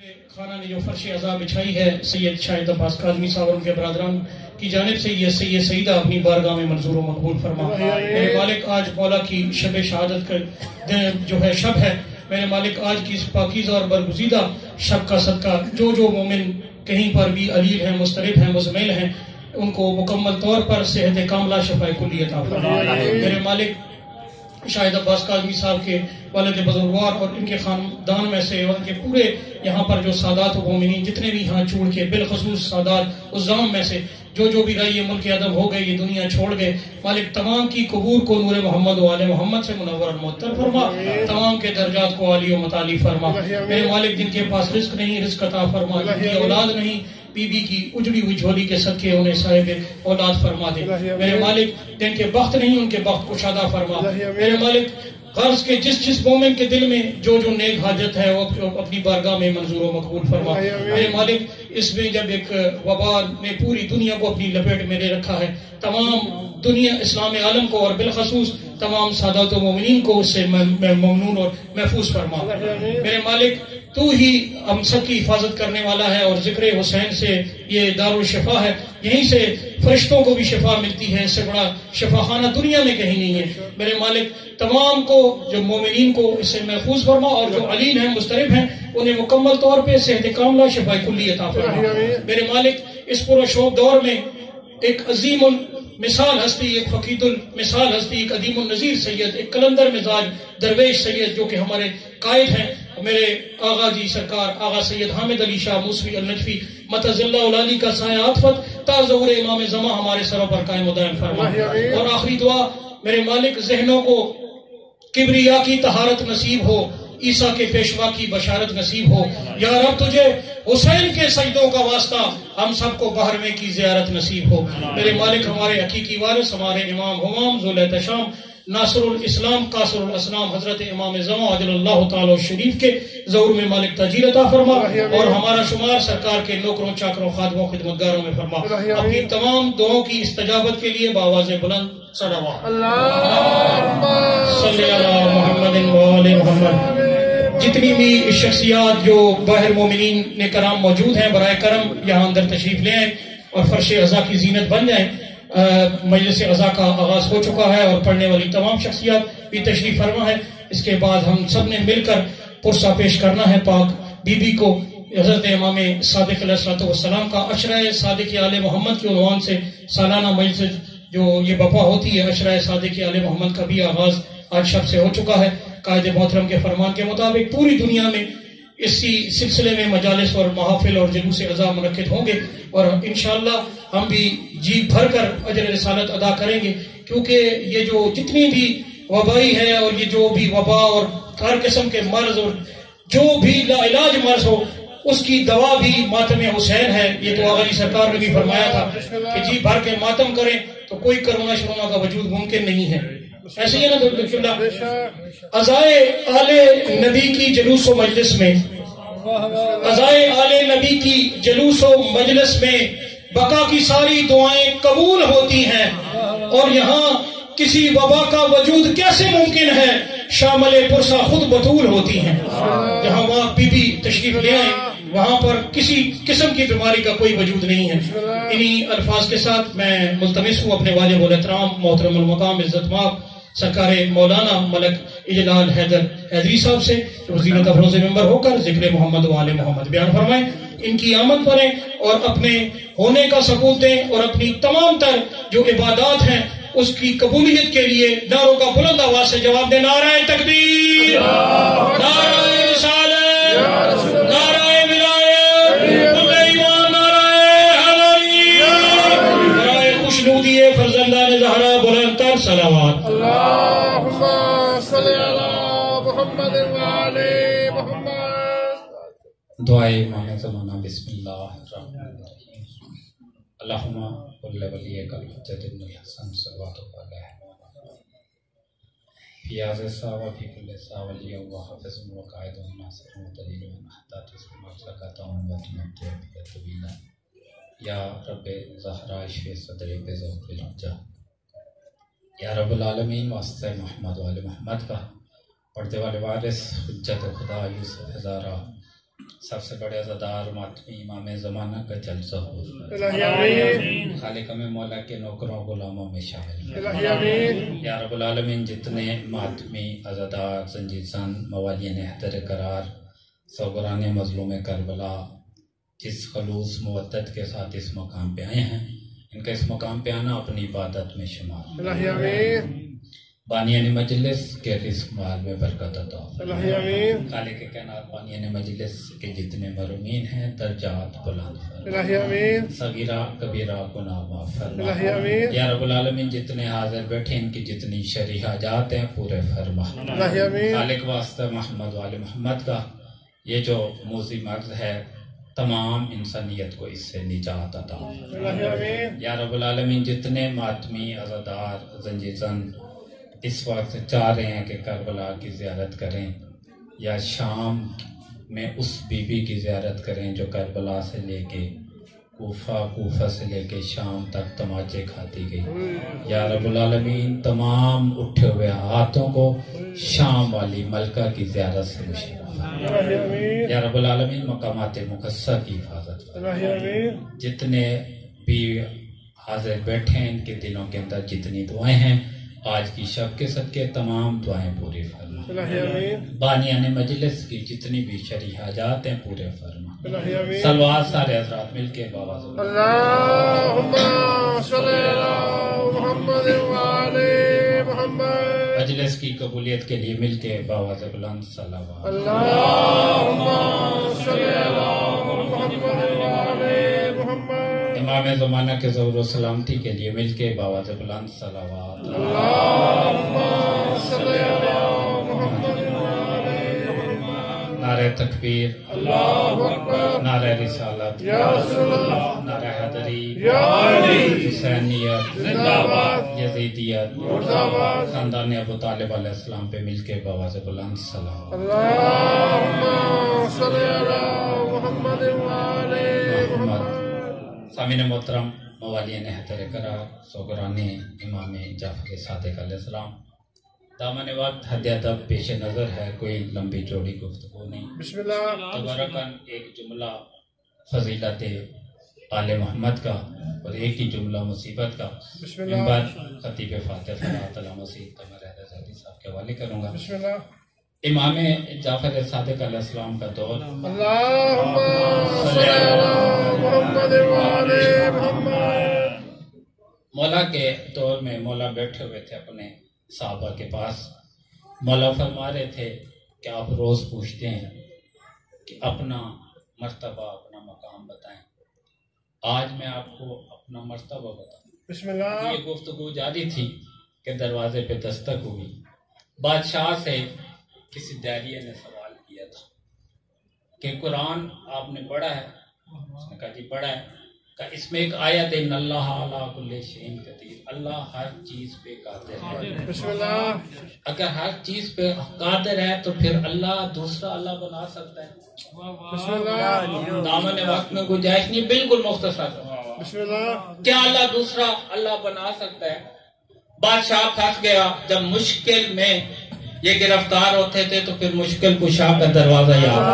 خانہ نے جو فرش عزا بچھائی ہے سید شاہد عباس کاظمی صاحب اور ان کے برادران کی جانب سے یہ سید سیدہ اپنی بارگاہ میں منظور و مقبول فرما۔ میرے مالک آج مولا کی شب شہادت کا جو ہے شب ہے، میرے مالک آج کی اس پاکیزہ اور برگزیدہ شب کا صدقہ جو مومن کہیں پر بھی علیل ہیں، مضطرب ہیں، مزمل ہیں، ان کو مکمل طور پر صحت کاملہ شفاء کلی عطا فرما۔ میرے مالک شاہد عباس کاظمی صاحب کے والد بزرگوار اور ان کے خاندان میں سے اور ان کے پورے یہاں پر جو سادات و مومنین جتنے بھی یہاں چھوڑ کے بالخصوص سادات عزام میں سے جو بھی رہی یہ ملک عدم ہو گئے، یہ دنیا چھوڑ گئے، مالک تمام کی قبور کو نور محمد و آل محمد سے منور معطر فرما، تمام کے درجات کو عالی و متعالی فرما۔ میرے مالک جن کے پاس رزق نہیں، رزق عطا فرما، جن کی اولاد نہیں، بی بی کی اجڑی ہوئی جھولی کے صدقے انہیں صاحب اولاد فرما دے۔ میرے مالک جن کے بخت نہیں ان کے بخت کشادہ فرما۔ میرے مالک غرض کے جس مومن کے دل میں جو نیک حاجت ہے وہ اپنی بارگاہ میں منظور و مقبول فرما۔ میرے مالک اس میں جب ایک وبا نے پوری دنیا کو اپنی لپیٹ میں لے رکھا ہے، تمام دنیا اسلام عالم کو اور بالخصوص تمام سادات و مومنین کو اس سے ممنون اور محفوظ فرما۔ میرے مالک تو ہی ہم سب کی حفاظت کرنے والا ہے اور ذکر حسین سے یہ دارالشفا ہے، یہیں سے فرشتوں کو بھی شفا ملتی ہے، اس سے بڑا شفاخانہ دنیا میں کہیں نہیں ہے۔ میرے مالک تمام کو جو مومنین کو اس سے محفوظ فرما اور جو علیل ہیں، مضطرب ہیں، انہیں مکمل طور پہ صحت کاملہ شفاء کلی عطا فرما۔ میرے مالک اس پر شوق دور میں ایک عظیم مثال ہستی، ایک فقید المثال ہستی، ایک عظیم النظیر سید، ایک کلندر مزاج درویش سید جو کہ ہمارے قائد ہیں، میرے آغا جی سرکار آغا سید حامد علی شاہ موسوی النجفی متعز اللہ العالی کا سایہ عاطفت تا ظہور امام زمان ہمارے سروں پر قائم و دائم فرما۔ اور آخری دعا میرے مالک ذہنوں کو کبریا کی طہارت نصیب ہو، عیسیٰ کے پیشوا کی بشارت نصیب ہو، یا رب تجھے حسین کے سجدوں کا واسطہ ہم سب کو بحر میں کی زیارت نصیب ہو۔ میرے مالک ہمارے حقیقی وارث، ہمارے امام ہمام ذو الاحتشام ناصر الاسلام قاصر الاسلام حضرت امام زمان عجل اللہ تعالی شریف کے ظہور میں مالک تاجیل عطا فرما اور ہمارا شمار سرکار کے نوکروں چاکروں خادموں خدمتگاروں میں فرما۔ اپنی تمام دعاؤں کی استجابت کے لیے بآواز بلند صلوات صلی اللہ محمد وآل محمد۔ جتنی بھی شخصیات جو باہر مومنین نے کرام موجود ہیں برائے کرم یہاں اندر تشریف لے آئیں اور فرش عزا کی زینت بن جائیں۔ مجلس عزا کا آغاز ہو چکا ہے اور پڑھنے والی تمام شخصیات بھی تشریف فرما ہے۔ اس کے بعد ہم سب نے مل کر پرسہ پیش کرنا ہے پاک بی بی کو حضرت امام صادق علیہ السلام کا عشرہ صادق آل محمد کے عنوان سے سالانہ مجلس جو یہ بپا ہوتی ہے، عشرہ صادق آل محمد کا بھی آغاز آج شب سے ہو چکا ہے۔ قائد محترم کے فرمان کے مطابق پوری دنیا میں اسی سلسلے میں مجالس اور محافل اور جلوس عزا منعقد ہوں گے اور انشاءاللہ ہم بھی جی بھر کر اجر رسالت ادا کریں گے، کیونکہ یہ جو جتنی بھی وبائی ہے اور یہ جو بھی وبا اور ہر قسم کے مرض اور جو بھی لا علاج مرض ہو اس کی دوا بھی ماتم حسین ہے۔ یہ تو آغا جی سرکار نے بھی فرمایا تھا کہ جی بھر کے ماتم کریں تو کوئی کرونا شرونا کا وجود ممکن نہیں ہے۔ ایسے ہی نا عزائے آل نبی کی جلوس و مجلس میں، عزائے آل نبی کی جلوس و مجلس میں بقا کی ساری دعائیں قبول ہوتی ہیں، اور یہاں کسی وبا کا وجود کیسے ممکن ہے؟ شامل پرسہ خود بطول ہوتی ہیں۔ جہاں وہاں بی بی تشریف لے آئیں وہاں پر کسی قسم کی بیماری کا کوئی وجود نہیں ہے۔ انہی الفاظ کے ساتھ میں ملتمس ہوں اپنے واجب الاحترام محترم المقام عزت مآب سرکار مولانا ملک اجلال حیدر حیدری صاحب سے جو زینت افروز ممبر ہو کر ذکر محمد و آل محمد بیان فرمائیں، ان کی آمد کریں اور اپنے ہونے کا ثبوت دیں اور اپنی تمام تر جو عبادات ہیں اس کی قبولیت کے لیے نعروں کا بلند آواز سے جواب دیں۔ نعرہ تکبیر، نعرہ رسالت، نعرہ ولایت، کل ایمان، نعرہ حیدری، نعرہ خوشنودی فرزندان زہرا بلند تر صلوات۔ اللہم صلی علی محمد وآل محمد۔ دعائے امام زمانہ۔ بسم اللہ الرحمن الرحیم۔ اللہم قل ولیک الحجۃ ابن الحسن صلواتک علیہ فی هذا الساعة وفی کل ساعة ولیہ وحافظ وقائد وناصر ودلیل حتی تسلم افزقتهم وتمتع بی طویلا یا رب زہرا اشفی صدری بذوق الحجہ۔ یا رب العالمین واسطہ محمد و آل محمد کا پڑھتے والے وارث حجت خدا یوسف ہزارہ سب سے بڑے عزادار ماتمی امام زمانہ کا جلسہ ہو، الہی آمین، خالق میں مولا کے نوکروں غلاموں میں شامل، الہی آمین، یا رب العالمین جتنے ماتمی عزادار زنجیزن موالین حیدر قرار سوگران مظلوم کربلا جس خلوص مودت کے ساتھ اس مقام پہ آئے ہیں، ان کا اس مقام پہ آنا اپنی عبادت میں شمار، الہی آمین، بانیان مجلس کے رزق مال میں برکت عطا، الہی آمین، خالق کائنات بانیان مجلس کے جتنے مرحومین ہیں درجات بلند فرما، الہی آمین، صغیرہ کبیرہ گناہ معاف فرما، الہی آمین، یا رب العالمین جتنے حاضر بیٹھے ان کی جتنی شرعی حاجات ہیں پورے فرما، الہی آمین، خالق واسطہ محمد وآل محمد کا یہ جو موذی مرض ہے تمام انسانیت کو اس سے نجات عطا، الہی آمین، یا رب العالمین جتنے ماتمی عزادار زنجیزن اس وقت چاہ رہے ہیں کہ کربلا کی زیارت کریں یا شام میں اس بی بی کی زیارت کریں جو کربلا سے لے کے کوفہ سے لے کے شام تک تماچے کھاتی گئی، یا رب العالمین تمام اٹھے ہوئے ہاتھوں کو شام والی ملکہ کی زیارت سے مشرف، الہی آمین، یا رب العالمین مقامات مقدسہ کی حفاظت، الہی آمین، جتنے بھی حاضر بیٹھے ہیں ان کے دلوں کے اندر جتنی دعائیں ہیں آج کی شب کے صدقے تمام دعائیں پوری فرما، الہی آمین، بانیان مجلس کی جتنی بھی شرعی حاجات ہیں پورے فرما، الہی آمین، سلوات سارے حضرات مل کے بابا اللہم صلی علی محمد وعلی محمد، مجلس کی قبولیت کے لیے مل کے بابا بلند صلوات، اللہم صلی علی محمد وعلی محمد، امام زمانہ کے ظہور و سلامتی کے لیے مل کے بابا بلند صلوات، اللہم صلی علی محمد وعلی محمد، نعرہ تکبیر، اللہ اکبر، نعرہ رسالت، یا رسول اللہ، نعرہ حیدری، یا علی، حسینیت، زندہ باد، یزیدیت، مرد آباد، خاندان ابو طالب علیہ السلام پہ مل کے بابا بلند صلوات، اللہم صلی علی محمد وعلی محمد، سامعین محترم موالین حیدر قرار سوگران امام جعفر صادق علیہ السلام، دامن وقت حد ادب پیش نظر ہے، کوئی لمبی چوڑی گفتگو نہیں، بسم اللہ، تبرکاً ایک جملہ فضیلت آل محمد کا اور ایک ہی جملہ مصیبت کا بسم اللہ، منبر خطیب فاتح فرات اللہ مسیح قمر اہل زادی صاحب کے حوالے کروں گا۔ بسم اللہ، امام جعفر صادق علیہ السلام کا دور اللہم صلی علی محمد وعلی محمد، مولا کے دور میں مولا بیٹھے ہوئے تھے اپنے صحابہ کے پاس، مولا فرما رہے تھے کہ آپ روز پوچھتے ہیں کہ اپنا مرتبہ اپنا مقام بتائیں، آج میں آپ کو اپنا مرتبہ بتاؤں۔ بسم اللہ، یہ گفتگو جاری تھی کہ دروازے پہ دستک ہوئی، بادشاہ سے کسی داریہ نے سوال کیا تھا کہ قرآن آپ نے پڑھا ہے؟ اس نے کہا جی پڑھا ہے۔ کہ اس میں ایک آیت ہے ان اللہ علی کل شیء قدیر، اللہ ہر چیز پہ قادر ہے۔ بسم اللہ، اگر ہر چیز پہ قادر ہے تو پھر اللہ دوسرا اللہ بنا سکتا ہے؟ بسم اللہ، دامن وقت میں گنجائش نہیں، بالکل مختصر، بسم اللہ، کیا اللہ دوسرا اللہ بنا سکتا ہے؟ بادشاہ پھنس گیا، جب مشکل میں یہ گرفتار ہوتے تھے تو پھر مشکل کشا کا دروازہ یاد،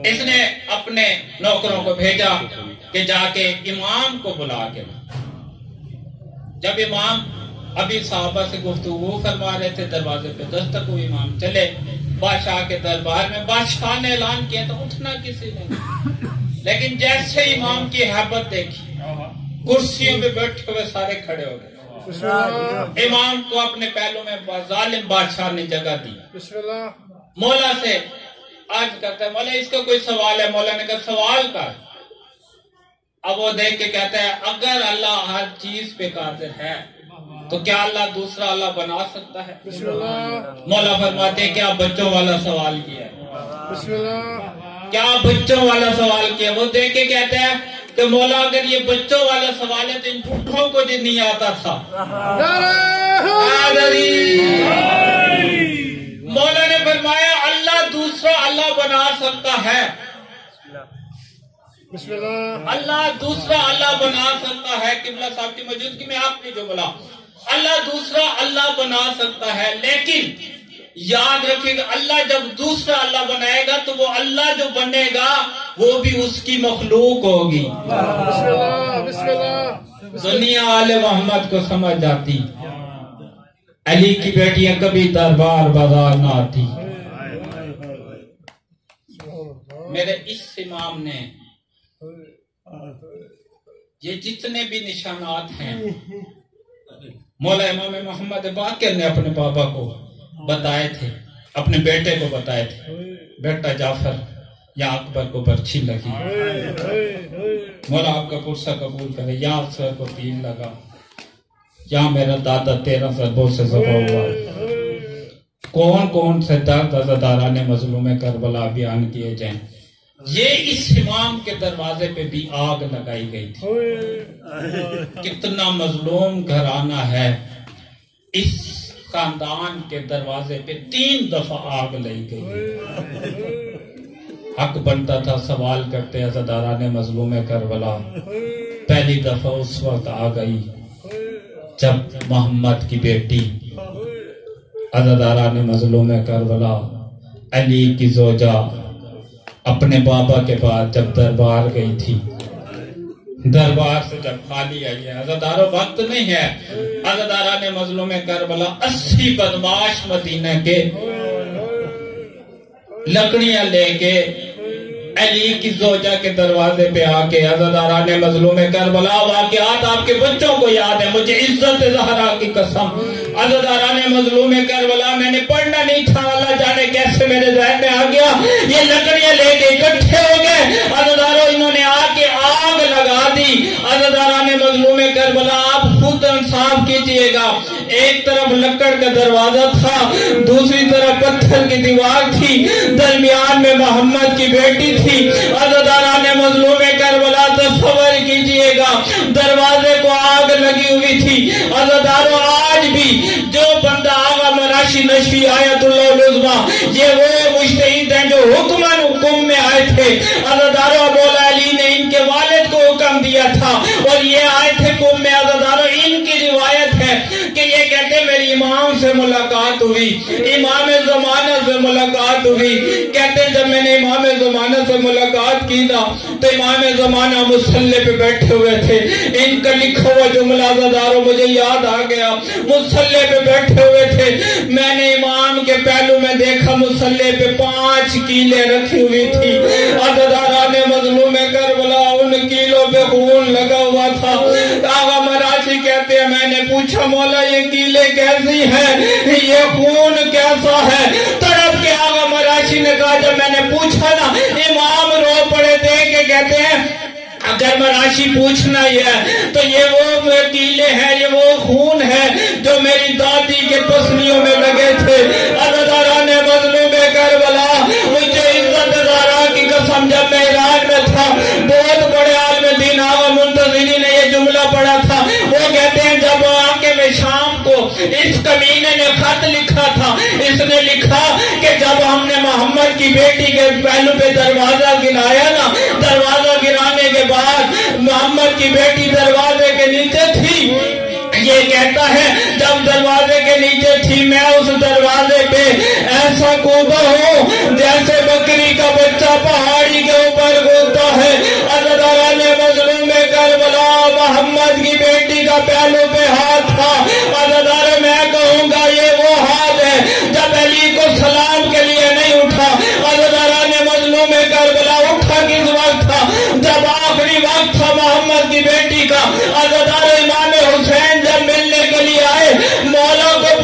اس نے اپنے نوکروں کو بھیجا کہ جا کے امام کو بلا کے لا۔ جب امام ابھی صحابہ سے گفتگو فرما رہے تھے، دروازے پہ دستک ہوئی، امام چلے بادشاہ کے دربار میں، بادشاہ نے اعلان کیا تو اٹھنا کسی نے، لیکن جیسے امام کی حیبت دیکھی کرسیوں پہ بیٹھے ہوئے سارے کھڑے ہو گئے، بسم اللہ، امام کو اپنے پہلوں میں ظالم بادشاہ نے جگہ دی، بسم اللہ، مولا سے عرض کرتا ہے مولا اس کا کوئی سوال ہے؟ مولا نے کہا سوال کر۔ اب وہ دیکھ کے کہتا ہے اگر اللہ ہر چیز پہ قادر ہے تو کیا اللہ دوسرا اللہ بنا سکتا ہے؟ بسم اللہ، مولا فرماتے ہیں کیا بچوں والا سوال کیا ہے؟ بسم اللہ، کیا بچوں والا سوال کیا؟ وہ دیکھ کے کہتا ہے کہ مولا اگر یہ بچوں والا سوال ہے تو ان بھوٹوں کو جو نہیں آتا تھا۔ مولا نے فرمایا اللہ دوسرا اللہ بنا سکتا ہے، بسم اللہ، اللہ دوسرا اللہ بنا سکتا ہے۔ قبلہ صاحب کی موجودگی میں آپ نے جو بولا اللہ دوسرا اللہ بنا سکتا ہے، لیکن یاد رکھیں کہ اللہ جب دوسرا اللہ بنائے گا تو وہ اللہ جو بنے گا وہ بھی اس کی مخلوق ہوگی. بسم اللہ. دنیا آل محمد کو سمجھ جاتی، علی کی بیٹیاں کبھی دربار بازار نہ آتی. میرے اس امام نے یہ جتنے بھی نشانات ہیں مولا امام محمد باقر نے اپنے بابا کو بتائے تھے، اپنے بیٹے کو بتائے تھے. بیٹا جعفر یا اکبر کو برچھی لگی، مولا آپ کا پرسہ قبول کرے. یا افسر کو تیر لگا، یا میرا دادا 13 ضربوں سے ذبح ہوا. کون کون سے درد عزاداران مظلوم کربلا بیان کیے جائیں. یہ اس امام کے دروازے پہ بھی آگ لگائی گئی تھی. کتنا مظلوم گھرانہ ہے، اس خاندان کے دروازے پہ 3 دفعہ آگ لگی گئی. حق بنتا تھا سوال کرتے عزاداران مظلوم کربلا. پہلی دفعہ اس وقت آ گئی جب محمد کی بیٹی عزاداران مظلوم کربلا علی کی زوجہ اپنے بابا کے بعد جب دربار گئی تھی، دربار سے جب خالی آئی ہے. عزاداروں وقت نہیں ہے. عزاداران مظلوم کربلا 80 بدماش مدینہ کے لکڑیاں لے کے علی کی زوجہ کے دروازے پہ آ کے عزاداران مظلوم کربلا. واقعات آپ کے بچوں کو یاد ہے، مجھے عزت زہرا کی قسم. عزاداران مظلوم کربلا میں نے پڑھنا نہیں تھا، اللہ جانے کیسے میرے ذہن میں آ گیا. یہ لکڑیاں لے کے اکٹھے ہو گئے. عزاداروں انہوں نے آ کے آگ لگا دی. عزاداران مظلوم کربلا آپ خود انصاف کیجئے گا. ایک طرف لکڑ کا دروازہ تھا، دوسری طرف پتھر کی دیوار تھی، درمیان میں محمد کی بیٹی تھی. عزاداران مظلوم کربلا تصور کیجئے گا دروازے کو آگ لگی ہوئی تھی. عزاداروں آج بھی جو بندہ آغا مراشی نشفی آیت اللہ العظمی، یہ وہ مجتہد ہیں جو حکم میں آئے تھے. عزاداروں مولا علی نے ان کے والد کو حکم دیا تھا اور یہ آئے تھے حکم میں. عزاداروں ان کی روایت ہے کہ یہ کہتے میری امام سے ملاقات ہوئی، امام زمانہ سے ملاقات ہوئی. کہتے جب میں نے امام زمانہ سے ملاقات کی نا تو امام زمانہ مصلی پہ بیٹھے ہوئے تھے. ان کا لکھا ہوا جملہ عزاداروں مجھے یاد آ گیا. مصلی پہ بیٹھے ہوئے تھے، میں نے امام کے پہلو میں دیکھا مصلی پہ 5 کیلیں رکھی ہوئی تھی. عزاداران مظلوم کربلا ان کیلوں پہ خون لگا ہوا تھا. آغا مراشی کہتے ہیں میں نے پوچھا مولا یہ کیلیں کیسی ہیں، یہ خون کیسا ہے؟ تڑپ کے آغا مراشی نے کہا جب میں نے پوچھا نا امام رو پڑے تھے کہ کہتے ہیں اگر مراشی پوچھنا یہ ہے تو یہ وہ کیلے ہیں، یہ وہ خون ہے جو میری دادی کے پسلیوں میں لگے تھے. عزاداران مظلوم کربلا مجھے عزت زہرا کی قسم جب میں ایران میں تھا بہت بڑے عالم دین آغا منتظری نے یہ جملہ پڑھا تھا. وہ کہتے ہیں جب آکے میں شام کو اس کمینے نے خط لکھا تھا، اس نے لکھا کہ جب ہم نے محمد کی بیٹی کے پہلو پہ دروازہ گرایا نا، دروازہ گرانے کے بعد محمد کی بیٹی دروازے کے نیچے تھی. یہ کہتا ہے جب دروازے کے نیچے تھی میں اس دروازے پہ ایسا کودا ہوں جیسے بکری کا بچہ پہاڑی کے اوپر کودتا ہے. عزاداران مظلوم کربلا محمد کی بیٹی کا پہلو پہ ہاتھ تھا. عزادار میں کہوں گا یہ وہ ہاتھ ہے جب علی کو سلام کے لیے نہیں اٹھا. عزاداران مظلوم کربلا اٹھا کس وقت تھا؟ جب آخری وقت تھا محمد کی بیٹی کا. عزادار امام حسین جب ملنے کے لیے آئے مولا کو